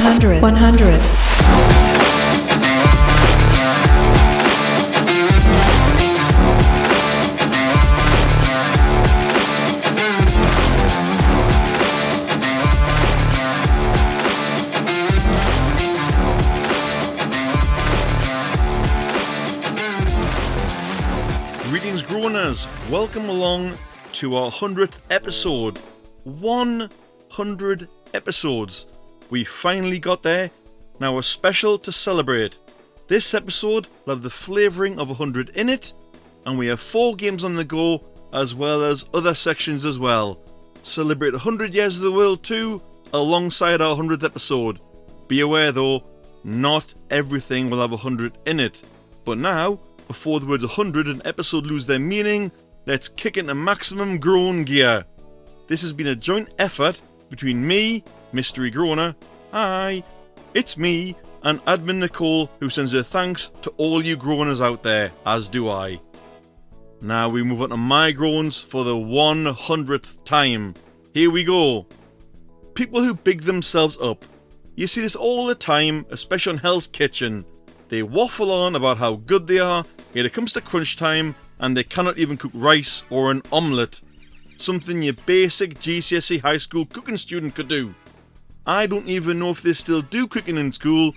100. 100. Greetings, groaners. Welcome along to our 100th episode. 100 episodes. We finally got there. Now a special to celebrate. This episode will have the flavouring of 100 in it, and we have 4 games on the go, as well as other sections as well. Celebrate 100 years of the world too, alongside our 100th episode. Be aware though, not everything will have 100 in it. But now, before the words 100 and episode lose their meaning, let's kick into maximum groan gear. This has been a joint effort between me, Mystery Groaner, hi, it's me, and Admin Nicole, who sends her thanks to all you groaners out there, as do I. Now we move on to my groans for the 100th time. Here we go. People who big themselves up. You see this all the time, especially on Hell's Kitchen. They waffle on about how good they are, yet it comes to crunch time and they cannot even cook rice or an omelette. Something your basic GCSE high school cooking student could do. I don't even know if they still do cooking in school,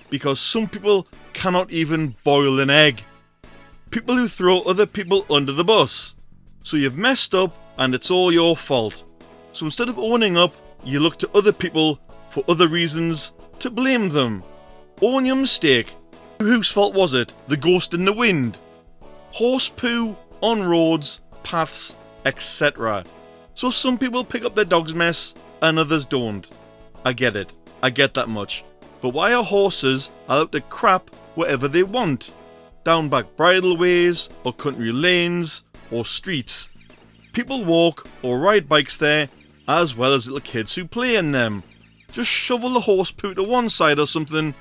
because some people cannot even boil an egg. People who throw other people under the bus. So you've messed up and it's all your fault. So instead of owning up, you look to other people for other reasons to blame them. Own your mistake. Whose fault was it? The ghost in the wind? Horse poo on roads, paths, etc. So some people pick up their dog's mess and others don't. I get it. I get that much. But why are horses allowed to crap wherever they want? Down back bridleways, or country lanes, or streets. People walk or ride bikes there, as well as little kids who play in them. Just shovel the horse poo to one side or something.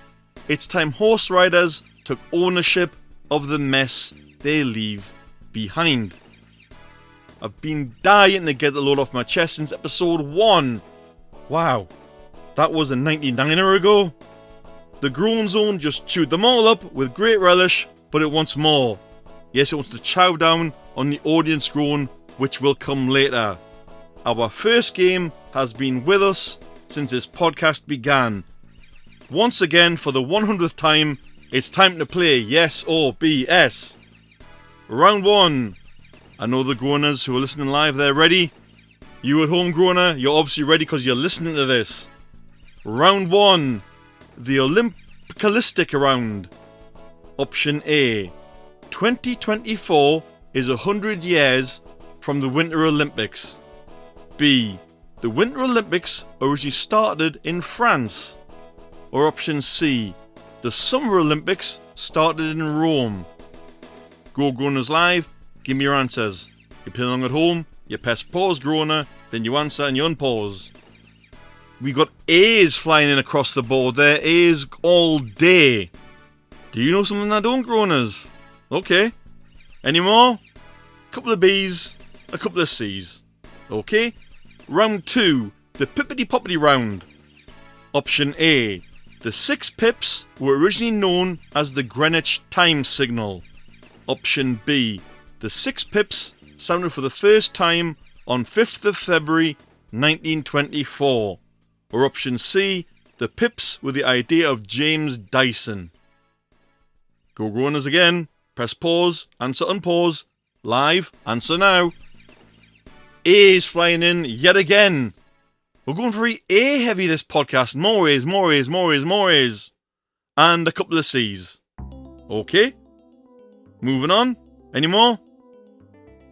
It's time horse riders took ownership of the mess they leave behind. I've been dying to get the load off my chest since episode 1. Wow, that was a 99er ago. The groan zone just chewed them all up with great relish, but it wants more. Yes, it wants to chow down on the audience groan, which will come later. Our first game has been with us since this podcast began. Once again, for the 100th time, it's time to play Yes or BS. Round 1. I know the groaners who are listening live, they're ready. You at home, groaner, you're obviously ready because you're listening to this. Round 1. The Olympicalistic round. Option A. 2024 is 100 years from the Winter Olympics. B. The Winter Olympics originally started in France. Or option C. The Summer Olympics started in Rome. Go Groaners Live, give me your answers. You play along at home, you press pause groaner, then you answer and you unpause. We got A's flying in across the board there, A's all day. Do you know something I don't, groaners? Okay. Any more? Couple of B's, a couple of C's. Okay. Round 2, the Pippity Poppity round. Option A. The 6 pips were originally known as the Greenwich time signal. Option B. The 6 pips sounded for the first time on 5th of February 1924. Or option C. The pips were the idea of James Dyson. Go groaners again. Press pause, answer unpause. Live, answer now. A's flying in yet again. We're going very A heavy this podcast. More A's, more A's, more A's, more A's. And a couple of C's. Okay. Moving on. Any more?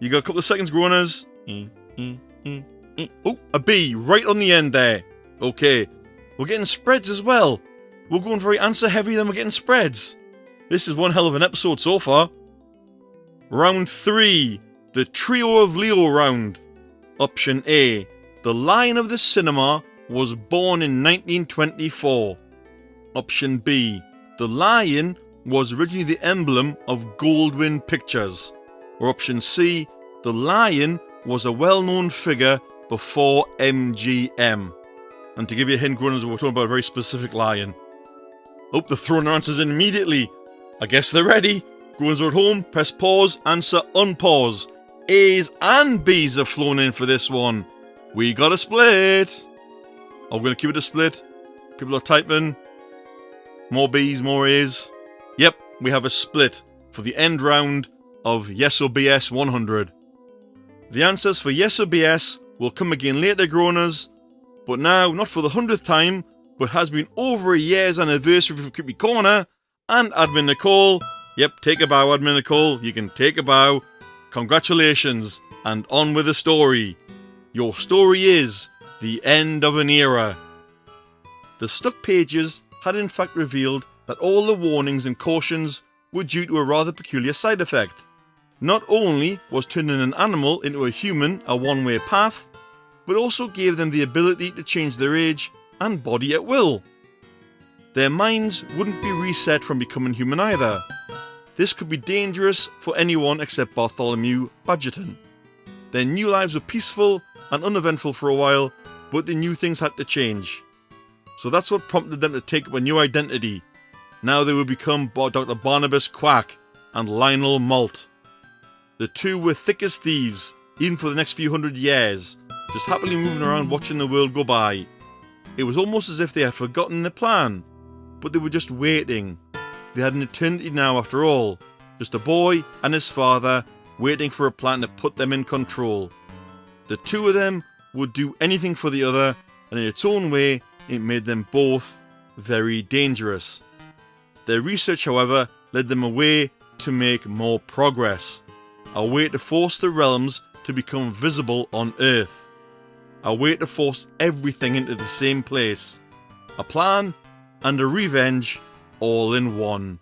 You got a couple of seconds, groaners. Oh, a B right on the end there. Okay. We're getting spreads as well. We're going very answer heavy, then we're getting spreads. This is one hell of an episode so far. Round 3. The Trio of Leo round. Option A. The Lion of the Cinema was born in 1924. Option B. The lion was originally the emblem of Goldwyn Pictures. Or option C. The lion was a well-known figure before MGM. And to give you a hint, Groaners, we're talking about a very specific lion. Oh, they're throwing their answers in immediately. I guess they're ready. Groaners are at home, press pause, answer unpause. A's and B's have flown in for this one. We got a split. Are we going to keep it a split? People are typing. More B's, more A's. Yep, we have a split for the end round of Yes or BS 100. The answers for Yes or BS will come again later, Groaners, but now not for the 100th time, but has been over a year's anniversary for Creepy Corner and Admin Nicole. Yep, take a bow, Admin Nicole. You can take a bow. Congratulations, and on with the story. Your story is the end of an era. The stuck pages had in fact revealed that all the warnings and cautions were due to a rather peculiar side effect. Not only was turning an animal into a human a one-way path, but also gave them the ability to change their age and body at will. Their minds wouldn't be reset from becoming human either. This could be dangerous for anyone except Bartholomew Badgerton. Their new lives were peaceful and uneventful for a while, but they knew things had to change. So that's what prompted them to take up a new identity. Now they would become Dr. Barnabas Quack and Lionel Malt. The two were thick as thieves, even for the next few hundred years, just happily moving around watching the world go by. It was almost as if they had forgotten the plan, but they were just waiting. They had an eternity now after all, just a boy and his father waiting for a plan to put them in control. The two of them would do anything for the other, and in its own way, it made them both very dangerous. Their research, however, led them away to make more progress. A way to force the realms to become visible on Earth. A way to force everything into the same place. A plan and a revenge all in one.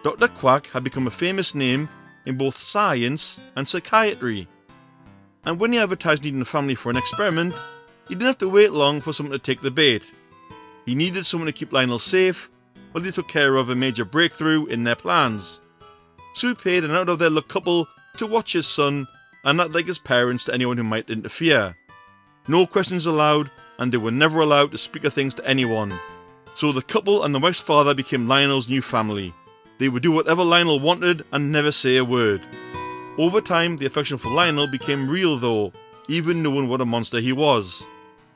Dr. Quack had become a famous name in both science and psychiatry. And when he advertised needing a family for an experiment, he didn't have to wait long for someone to take the bait. He needed someone to keep Lionel safe while they took care of a major breakthrough in their plans. So he paid an out-of-their-luck couple to watch his son and act like his parents to anyone who might interfere. No questions allowed, and they were never allowed to speak of things to anyone. So the couple and the wife's father became Lionel's new family. They would do whatever Lionel wanted and never say a word. Over time, the affection for Lionel became real though, even knowing what a monster he was.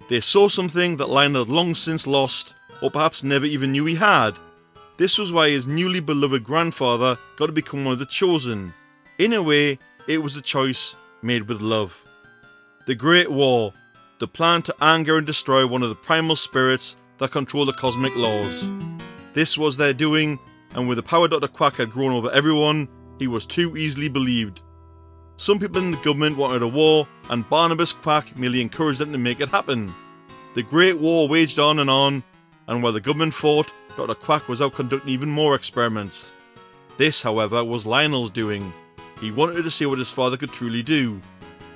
They saw something that Lionel had long since lost, or perhaps never even knew he had. This was why his newly beloved grandfather got to become one of the chosen. In a way, it was a choice made with love. The Great War, the plan to anger and destroy one of the primal spirits that control the cosmic laws. This was their doing, and with the power Dr. Quack had grown over everyone, he was too easily believed. Some people in the government wanted a war, and Barnabas Quack merely encouraged them to make it happen. The Great War waged on, and while the government fought, Dr. Quack was out conducting even more experiments. This, however, was Lionel's doing. He wanted to see what his father could truly do.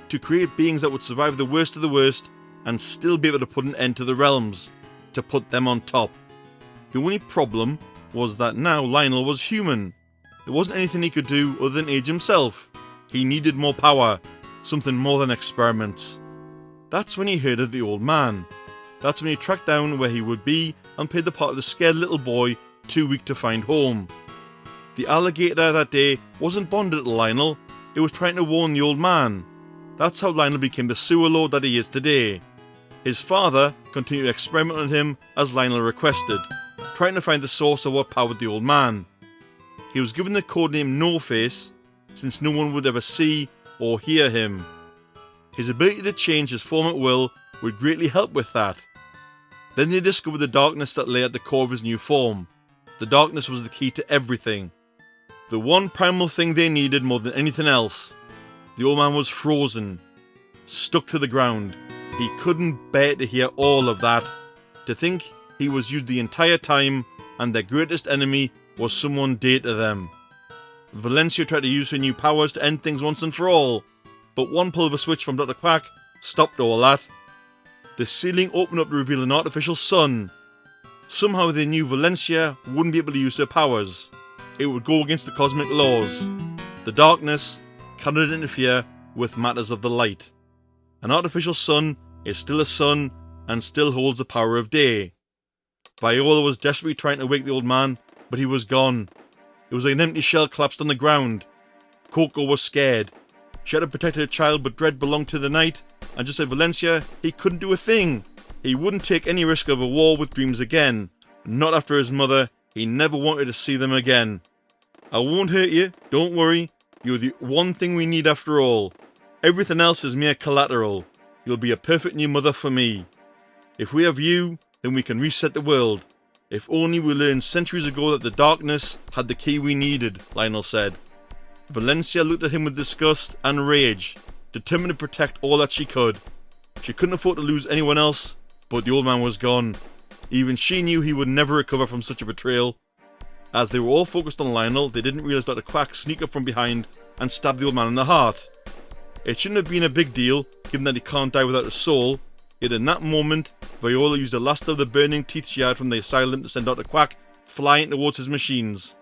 To create beings that would survive the worst of the worst, and still be able to put an end to the realms. To put them on top. The only problem was that now Lionel was human. There wasn't anything he could do other than age himself. He needed more power, something more than experiments. That's when he heard of the old man. That's when he tracked down where he would be and played the part of the scared little boy too weak to find home. The alligator that day wasn't bonded to Lionel, it was trying to warn the old man. That's how Lionel became the sewer lord that he is today. His father continued to experiment on him as Lionel requested, trying to find the source of what powered the old man. He was given the codename No Face, since no one would ever see or hear him. His ability to change his form at will would greatly help with that. Then they discovered the darkness that lay at the core of his new form. The darkness was the key to everything. The one primal thing they needed more than anything else. The old man was frozen, stuck to the ground. He couldn't bear to hear all of that, to think he was used the entire time and their greatest enemy was someone dear to them. Valencia tried to use her new powers to end things once and for all, but one pull of a switch from Dr. Quack stopped all that. The ceiling opened up to reveal an artificial sun. Somehow they knew Valencia wouldn't be able to use her powers. It would go against the cosmic laws. The darkness cannot interfere with matters of the light. An artificial sun is still a sun, and still holds the power of day. Viola was desperately trying to wake the old man, but he was gone. It was like an empty shell collapsed on the ground. Coco was scared. She had to protect her child, but dread belonged to the night, and just like Valencia, he couldn't do a thing. He wouldn't take any risk of a war with dreams again. Not after his mother. He never wanted to see them again. I won't hurt you, don't worry. You're the one thing we need after all. Everything else is mere collateral. You'll be a perfect new mother for me. If we have you, then we can reset the world. If only we learned centuries ago that the darkness had the key we needed, Lionel said. Valencia looked at him with disgust and rage, determined to protect all that she could. She couldn't afford to lose anyone else, but the old man was gone. Even she knew he would never recover from such a betrayal. As they were all focused on Lionel, they didn't realise Dr. Quack sneaked up from behind and stabbed the old man in the heart. It shouldn't have been a big deal, given that he can't die without a soul, yet in that moment, Viola used the last of the burning teeth she had from the asylum to send Dr. Quack flying towards his machines.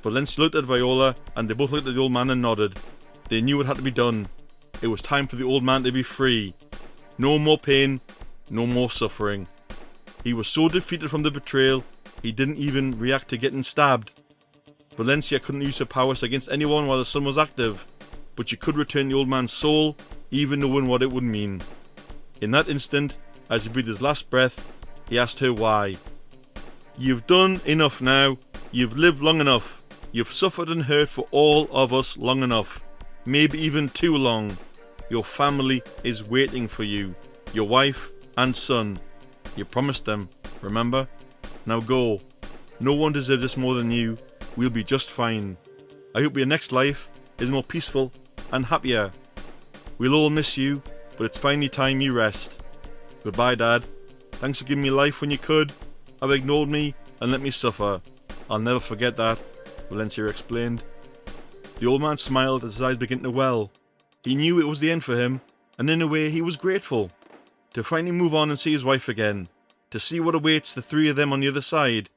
Valencia looked at Viola, and they both looked at the old man and nodded. They knew what had to be done. It was time for the old man to be free. No more pain, no more suffering. He was so defeated from the betrayal, he didn't even react to getting stabbed. Valencia couldn't use her powers against anyone while the sun was active, but she could return the old man's soul, even knowing what it would mean. In that instant, as he breathed his last breath, he asked her why. You've done enough now. You've lived long enough. You've suffered and hurt for all of us long enough. Maybe even too long. Your family is waiting for you. Your wife and son. You promised them, remember? Now go. No one deserves this more than you. We'll be just fine. I hope your next life is more peaceful and happier. We'll all miss you, but it's finally time you rest. Goodbye, Dad. Thanks for giving me life when you could. Have ignored me and let me suffer. I'll never forget that, Valencia explained. The old man smiled as his eyes began to well. He knew it was the end for him, and in a way he was grateful. To finally move on and see his wife again. To see what awaits the three of them on the other side.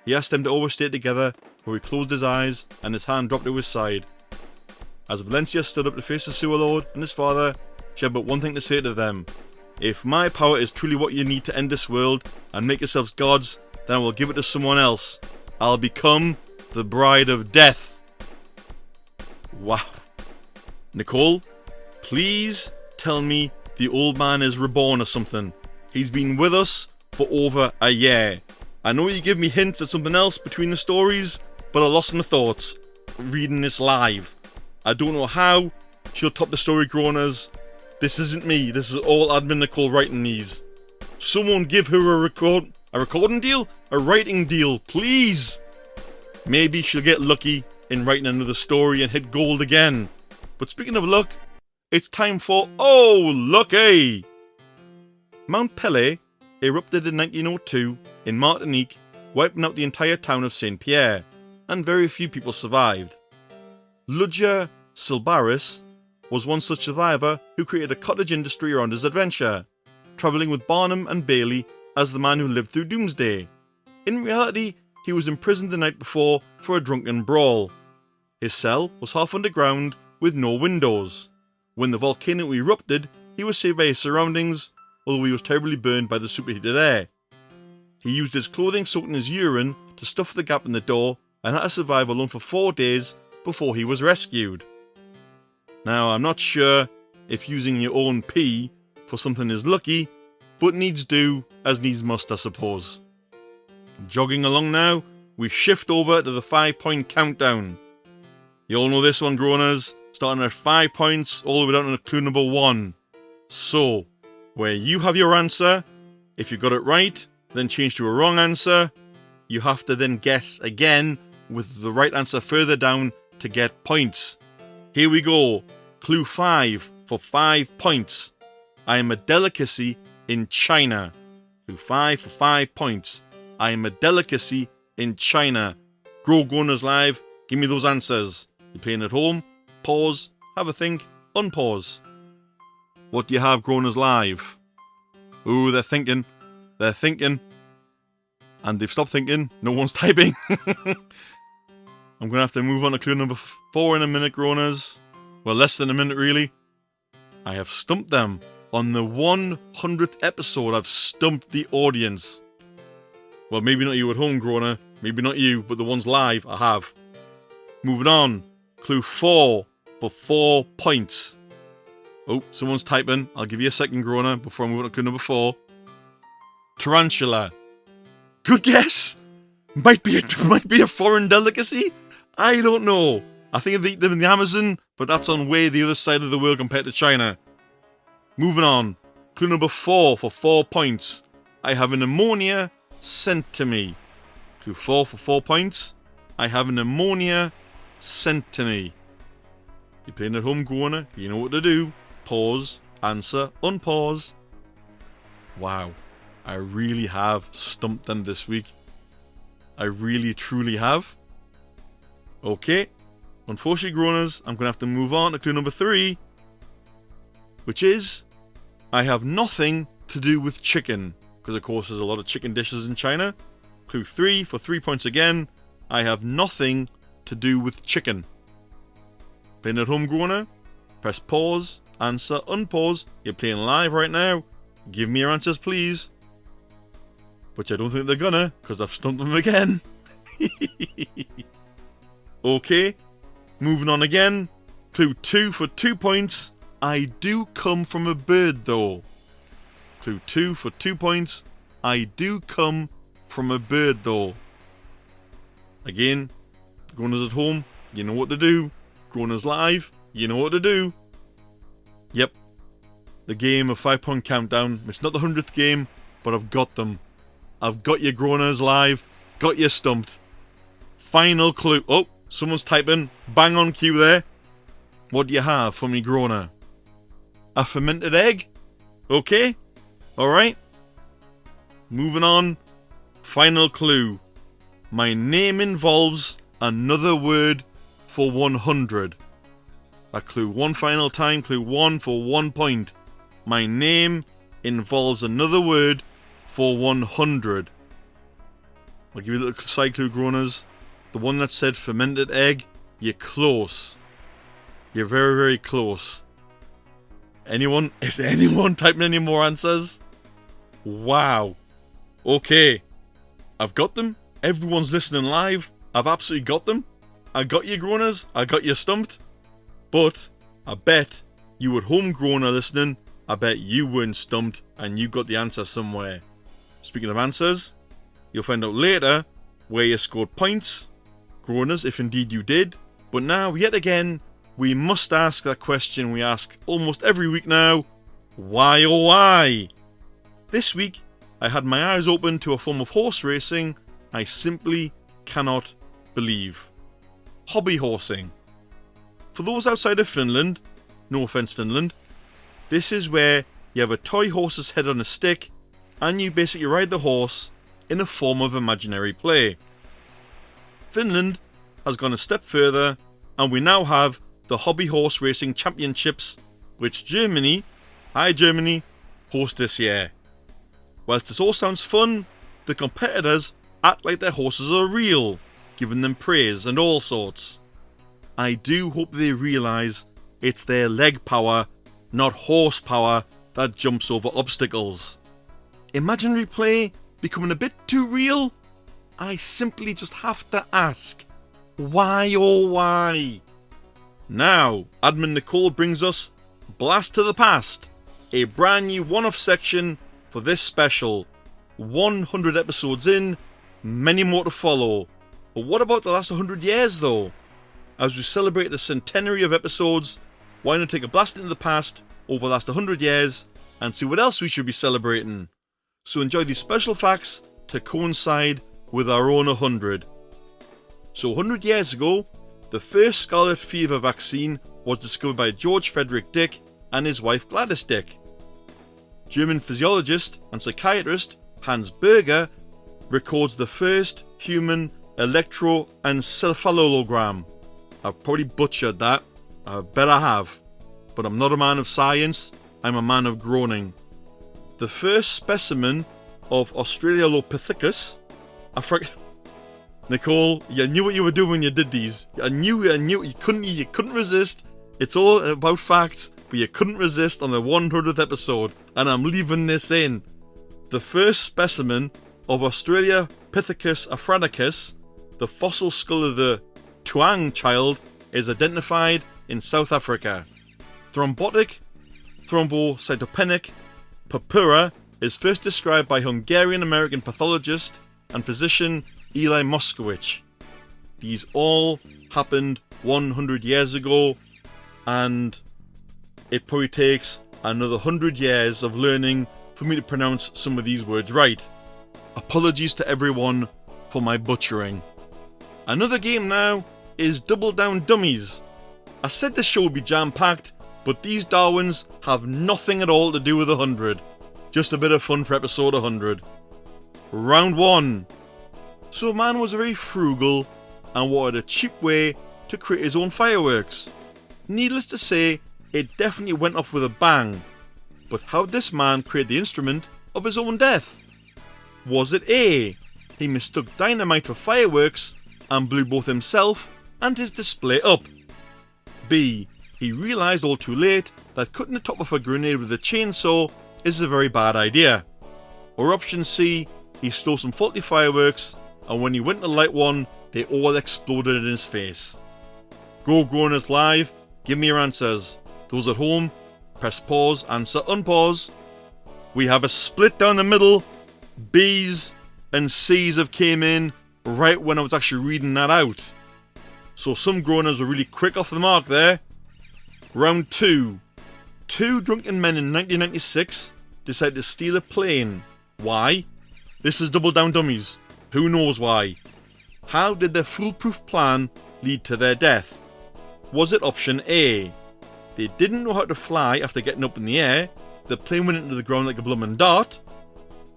He asked them to always stay together, where he closed his eyes and his hand dropped to his side. As Valencia stood up to face the sewer lord and his father, she had but one thing to say to them. If my power is truly what you need to end this world and make yourselves gods, then I will give it to someone else. I'll become the bride of death. Wow. Nicole, please tell me the old man is reborn or something. He's been with us for over a year. I know you give me hints at something else between the stories, but I lost my thoughts reading this live. I don't know how she'll top the story Groaners. This isn't me. This is all Admin Nicole writing these. Someone give her a recording deal? A writing deal, please. Maybe she'll get lucky in writing another story and hit gold again. But speaking of luck, it's time for Oh Lucky! Mount Pelée erupted in 1902 in Martinique, wiping out the entire town of Saint Pierre, and very few people survived. Ludger Silbaris was one such survivor who created a cottage industry around his adventure, travelling with Barnum and Bailey as the man who lived through Doomsday. In reality, he was imprisoned the night before for a drunken brawl. His cell was half underground with no windows. When the volcano erupted, he was saved by his surroundings, although he was terribly burned by the superheated air. He used his clothing soaked in his urine to stuff the gap in the door and had to survive alone for 4 days before he was rescued. Now, I'm not sure if using your own pee for something is lucky, but needs do as needs must, I suppose. Jogging along now, we shift over to the 5-point countdown. You all know this one, Groaners, starting at 5 points all the way down to clue number 1. So, where you have your answer, if you got it right, then change to a wrong answer. You have to then guess again with the right answer further down to get points. Here we go. Clue 5 for 5 points. I am a delicacy in China. Clue 5 for 5 points. I am a delicacy in China. Groaners live, give me those answers. You're playing at home, pause, have a think, unpause. What do you have, Groaners live? Ooh, they're thinking. They're thinking. And they've stopped thinking. No one's typing. I'm going to have to move on to clue number 4 in a minute, Groaners. Well, less than a minute, really. I have stumped them. On the 100th episode, I've stumped the audience. Well, maybe not you at home, Groaner. Maybe not you, but the ones live, I have. Moving on. Clue 4 for 4 points. Oh, someone's typing. I'll give you a second, Groaner, before I move on to clue number 4. Tarantula. Good guess. Might be a foreign delicacy. I don't know. I think they eat them in the Amazon, but that's on way the other side of the world compared to China. Moving on. Clue number 4 for 4 points. I have an ammonia sent to me. Clue 4 for 4 points. I have an ammonia sent to me. You're playing at home, Groaner. You know what to do. Pause, answer, unpause. Wow. I really have stumped them this week. I really, truly have. Okay. Unfortunately, Groaners, I'm going to have to move on to clue number 3. Which is, I have nothing to do with chicken. Because, of course, there's a lot of chicken dishes in China. Clue 3 for 3 points again. I have nothing to do with chicken. Playing at home, Groaner. Press pause, answer, unpause. You're playing live right now. Give me your answers, please. Which I don't think they're gonna, because I've stumped them again. Okay. Moving on again. Clue 2 for 2 points. I do come from a bird, though. Clue 2 for 2 points. I do come from a bird, though. Again, Groaners at home, you know what to do. Groaners live, you know what to do. Yep. The game of 5 point countdown. It's not the 100th game, but I've got them. I've got your Groaners live. Got you stumped. Final clue. Oh, someone's typing. Bang on cue there. What do you have for me, Groaner? A fermented egg? Okay. Alright. Moving on. Final clue. My name involves another word for 100. That clue one final time. Clue 1 for 1 point. My name involves another word for 100. I'll give you a little side clue, Groaners. The one that said fermented egg, you're close. You're very, very close. Anyone? Is anyone typing any more answers? Wow. Okay. I've got them. Everyone's listening live. I've absolutely got them. I got you, Groaners. I got you stumped. But I bet you at home, Groaner, listening, I bet you weren't stumped and you got the answer somewhere. Speaking of answers, you'll find out later where you scored points, Groaners, if indeed you did. But now, yet again, we must ask that question we ask almost every week now. Why oh why? This week, I had my eyes open to a form of horse racing I simply cannot believe. Hobby horsing. For those outside of Finland, no offense Finland, this is where you have a toy horse's head on a stick and you basically ride the horse in a form of imaginary play. Finland has gone a step further and we now have the Hobby Horse Racing Championships, which Germany, hi Germany, host this year. Whilst this all sounds fun, the competitors act like their horses are real, giving them praise and all sorts. I do hope they realise it's their leg power, not horsepower, that jumps over obstacles. Imaginary play becoming a bit too real? I simply just have to ask, why oh why? Now, Admin Nicole brings us Blast to the Past, a brand new one-off section for this special. 100 episodes in, many more to follow. But what about the last 100 years though? As we celebrate the centenary of episodes, why not take a blast into the past over the last 100 years and see what else we should be celebrating? So enjoy these special facts to coincide with our own 100. So 100 years ago, the first scarlet fever vaccine was discovered by George Frederick Dick and his wife Gladys Dick. German physiologist and psychiatrist Hans Berger records the first human electroencephalogram. I've probably butchered that, I bet I have, but I'm not a man of science, I'm a man of groaning. The first specimen of Australopithecus, Nicole, you knew what you were doing when you did these. I knew you couldn't resist. It's all about facts. but you couldn't resist on the 100th episode, and I'm leaving this in. The first specimen of Australopithecus afranicus, the fossil skull of the Tuang child, is identified in South Africa. Thrombotic thrombocytopenic purpura is first described by Hungarian-American pathologist and physician Eli Moskowitz. These all happened 100 years ago, and it probably takes another 100 years of learning for me to pronounce some of these words right. Apologies to everyone for my butchering. Another game now is Down Dummies. I said this show would be jam-packed, but these Darwins have nothing at all to do with 100. Just a bit of fun for episode 100. Round 1. So a man was very frugal and wanted a cheap way to create his own fireworks. Needless to say, it definitely went off with a bang. But how did this man create the instrument of his own death? Was it A, he mistook dynamite for fireworks and blew both himself and his display up? B, he realised all too late that cutting the top off a grenade with a chainsaw is a very bad idea? Or option C, he stole some faulty fireworks and when he went to light one, they all exploded in his face? Go Groaners live, give me your answers. Those at home, press pause, answer unpause. We have a split down the middle. B's and C's have came in right when I was actually reading that out. So some Groaners were really quick off the mark there. Round 2. Two drunken men in 1996 decided to steal a plane. Why? This is Down Dummies. Who knows why? How did their foolproof plan lead to their death? Was it option A, they didn't know how to fly after getting up in the air, the plane went into the ground like a bloomin' dart?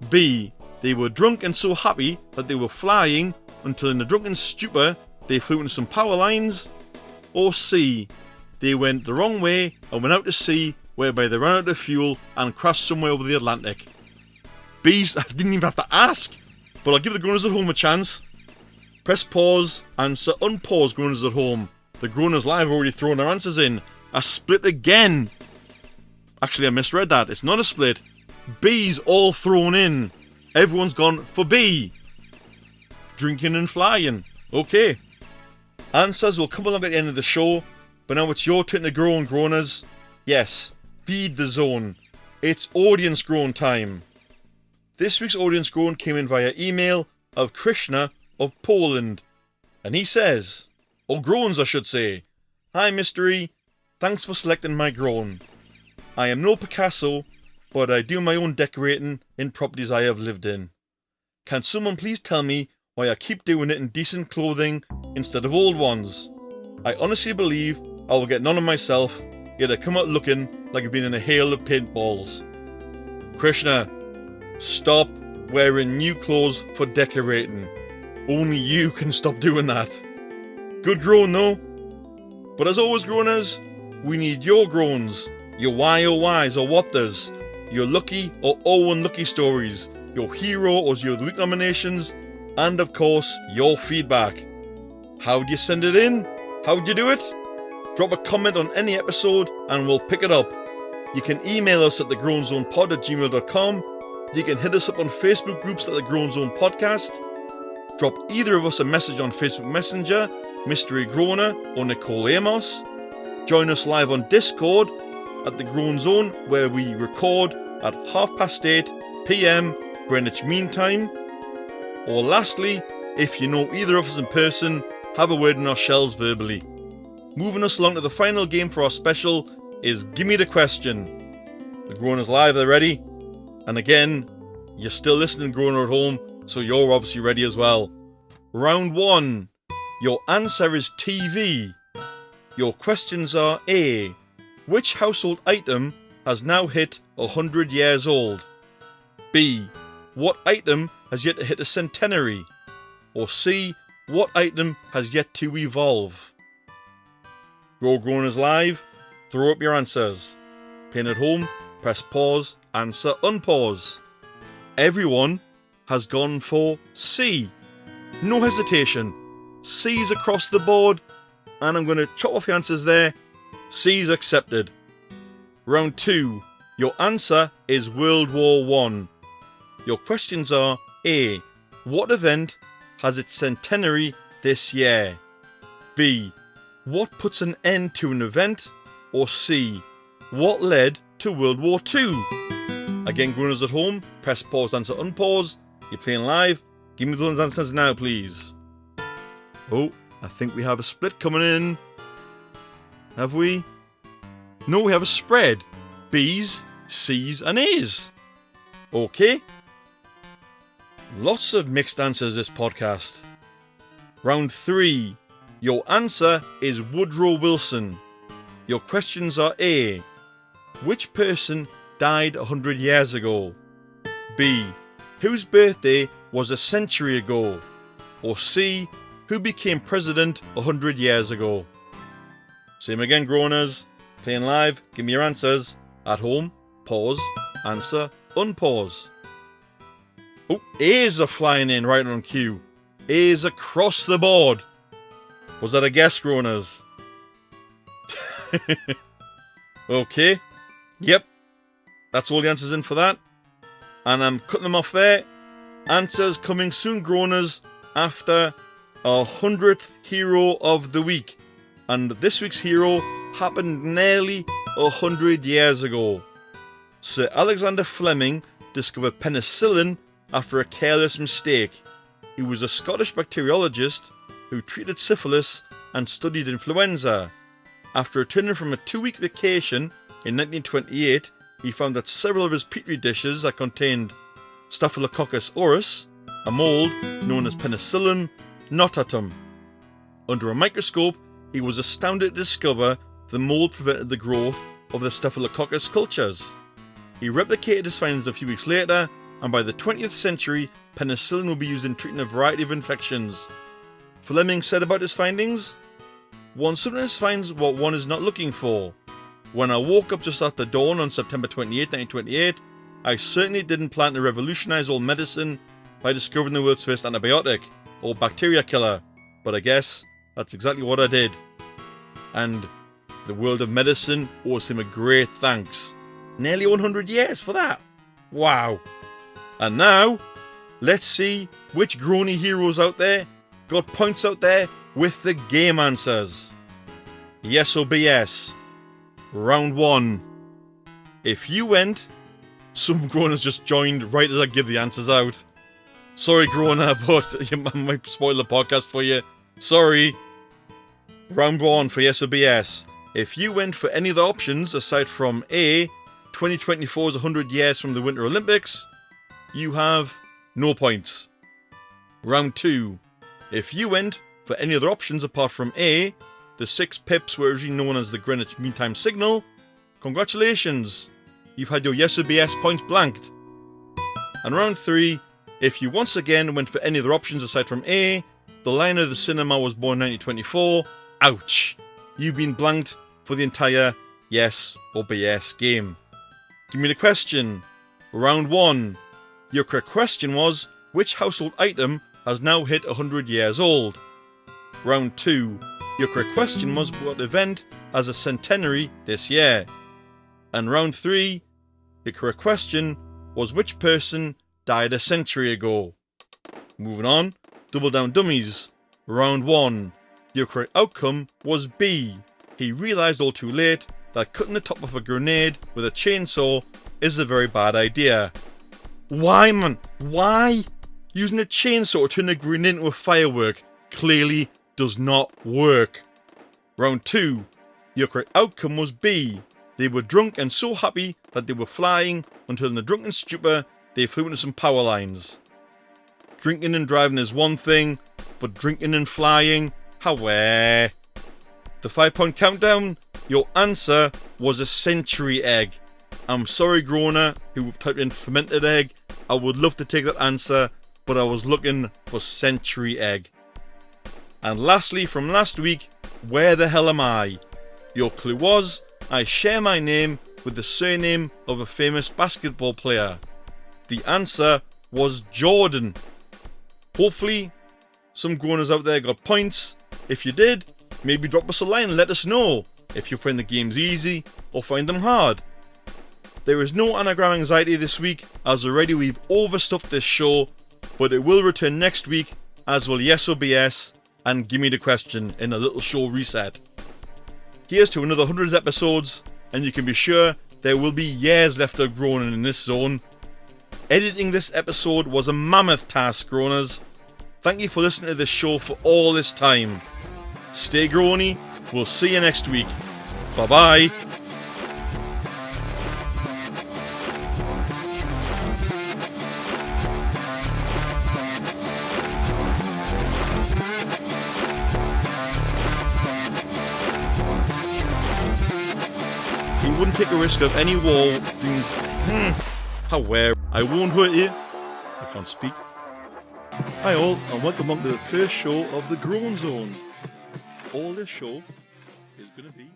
B, they were drunk and so happy that they were flying until in a drunken stupor they flew into some power lines? Or C, they went the wrong way and went out to sea, whereby they ran out of fuel and crashed somewhere over the Atlantic? B's, I didn't even have to ask, but I'll give the Groaners at home a chance. Press pause, answer unpause, Groaners at home. The Groaners live already thrown their answers in. A split again. Actually, I misread that. It's not a split. B's all thrown in. Everyone's gone for B. Drinking and flying. Okay. Answers will come along at the end of the show, but now it's your turn to groan, Groaners. Yes, feed the zone. It's audience groan time. This week's audience groan came in via email of Krishna of Poland. And he says, or groans I should say, "Hi Mystery, thanks for selecting my groan. I am no Picasso, but I do my own decorating in properties I have lived in. Can someone please tell me why I keep doing it in decent clothing instead of old ones? I honestly believe I will get none of myself, yet I come out looking like I've been in a hail of paintballs." Krishna, stop wearing new clothes for decorating. Only you can stop doing that. Good groan though. But as always, Groaners, we need your groans, your why or whys or what there's, your lucky or unlucky stories, your hero or zero of the week nominations, and of course, your feedback. How do you send it in? How do you do it? Drop a comment on any episode and we'll pick it up. You can email us at thegroanzonepod@gmail.com. You can hit us up on Facebook groups at the Groan Zone Podcast. Drop either of us a message on Facebook Messenger, Mystery Groaner or Nicole Amos. Join us live on Discord at the Groan Zone, where we record at 8:30 PM Greenwich Mean Time. Or lastly, if you know either of us in person, have a word in our shells verbally. Moving us along to the final game for our special is Gimme the Question. The Groaners live, they're ready. And again, you're still listening, Groaner at home, so you're obviously ready as well. Round 1. Your answer is TV. Your questions are A. Which household item has now hit 100 years old? B. What item has yet to hit a centenary? Or C. What item has yet to evolve? Go Groaners live, throw up your answers. Pin at home, press pause, answer unpause. Everyone has gone for C. No hesitation. C's across the board, and I'm going to chop off the answers there. C's accepted. Round 2. Your answer is World War One. Your questions are A. What event has its centenary this year? B. What puts an end to an event? Or C. What led to World War II? Again, groaners at home, press pause, answer, unpause. You're playing live. Give me those answers now, please. Oh, I think we have a split coming in. Have we? No, we have a spread. B's, C's and A's. Okay. Lots of mixed answers this podcast. Round 3. Your answer is Woodrow Wilson. Your questions are A. Which person died 100 years ago? B. Whose birthday was a century ago? Or C. Who became president 100 years ago? Same again, groaners. Playing live, give me your answers. At home, pause, answer, unpause. Oh, A's are flying in right on cue. A's across the board. Was that a guess, groaners? Okay. Yep. That's all the answers in for that. And I'm cutting them off there. Answers coming soon, groaners, after our 100th hero of the week. And this week's hero happened nearly 100 years ago. Sir Alexander Fleming discovered penicillin after a careless mistake. He was a Scottish bacteriologist who treated syphilis and studied influenza. After returning from a 2-week vacation in 1928, he found that several of his petri dishes that contained Staphylococcus aureus, a mould known as Penicillium notatum. Under a microscope, he was astounded to discover the mould prevented the growth of the Staphylococcus cultures. He replicated his findings a few weeks later, and by the 20th century, penicillin will be used in treating a variety of infections. Fleming said about his findings, "One sometimes finds what one is not looking for. When I woke up just after dawn on September 28, 1928, I certainly didn't plan to revolutionize all medicine by discovering the world's first antibiotic, or bacteria killer, but I guess that's exactly what I did." And the world of medicine owes him a great thanks. Nearly 100 years for that. Wow. And now, let's see which groany heroes out there got points out there with the game answers. Yes or BS. Round 1. If you went... Some groaners just joined right as I give the answers out. Sorry, groaner, but I might spoil the podcast for you. Sorry. Round 1 for yes or BS. If you went for any of the options aside from A, 2024 is 100 years from the Winter Olympics, you have no points. Round 2. If you went for any other options apart from A, the 6 pips were originally known as the Greenwich Mean Time Signal, congratulations, you've had your yes or BS points blanked. And round 3, if you once again went for any other options aside from A, the Lion of the Cinema was born in 1924, ouch, you've been blanked for the entire yes or BS game. Give me the question. Round 1. Your correct question was, which household item has now hit 100 years old? Round 2. Your correct question was, what event has a centenary this year? And round 3. Your correct question was, which person died a century ago? Moving on. Double Down Dummies. Round 1. Your correct outcome was B. He realised all too late that cutting the top off a grenade with a chainsaw is a very bad idea. Why, man? Why? Using a chainsaw to turn a grenade into a firework clearly does not work. Round 2. Your correct outcome was B. They were drunk and so happy that they were flying until in the drunken stupor they flew into some power lines. Drinking and driving is one thing, but drinking and flying, howeh. The 5-point countdown, your answer was a century egg. I'm sorry, groaner, who typed in fermented egg. I would love to take that answer, but I was looking for century egg. And lastly, from last week, where the hell am I? Your clue was, I share my name with the surname of a famous basketball player. The answer was Jordan. Hopefully, some groaners out there got points. If you did, maybe drop us a line and let us know if you find the games easy or find them hard. There is no anagram anxiety this week, as already we've overstuffed this show, but it will return next week, as will Yes or BS and Gimme the Question in a little show reset. Here's to another 100 episodes, and you can be sure there will be years left of groaning in this zone. Editing this episode was a mammoth task, Groaners. Thank you for listening to this show for all this time. Stay groany, we'll see you next week. Bye bye. He wouldn't take a risk of any wall things. However, I won't hurt you. I can't speak. Hi all, and welcome on to the first show of the Groan Zone. All this show is going to be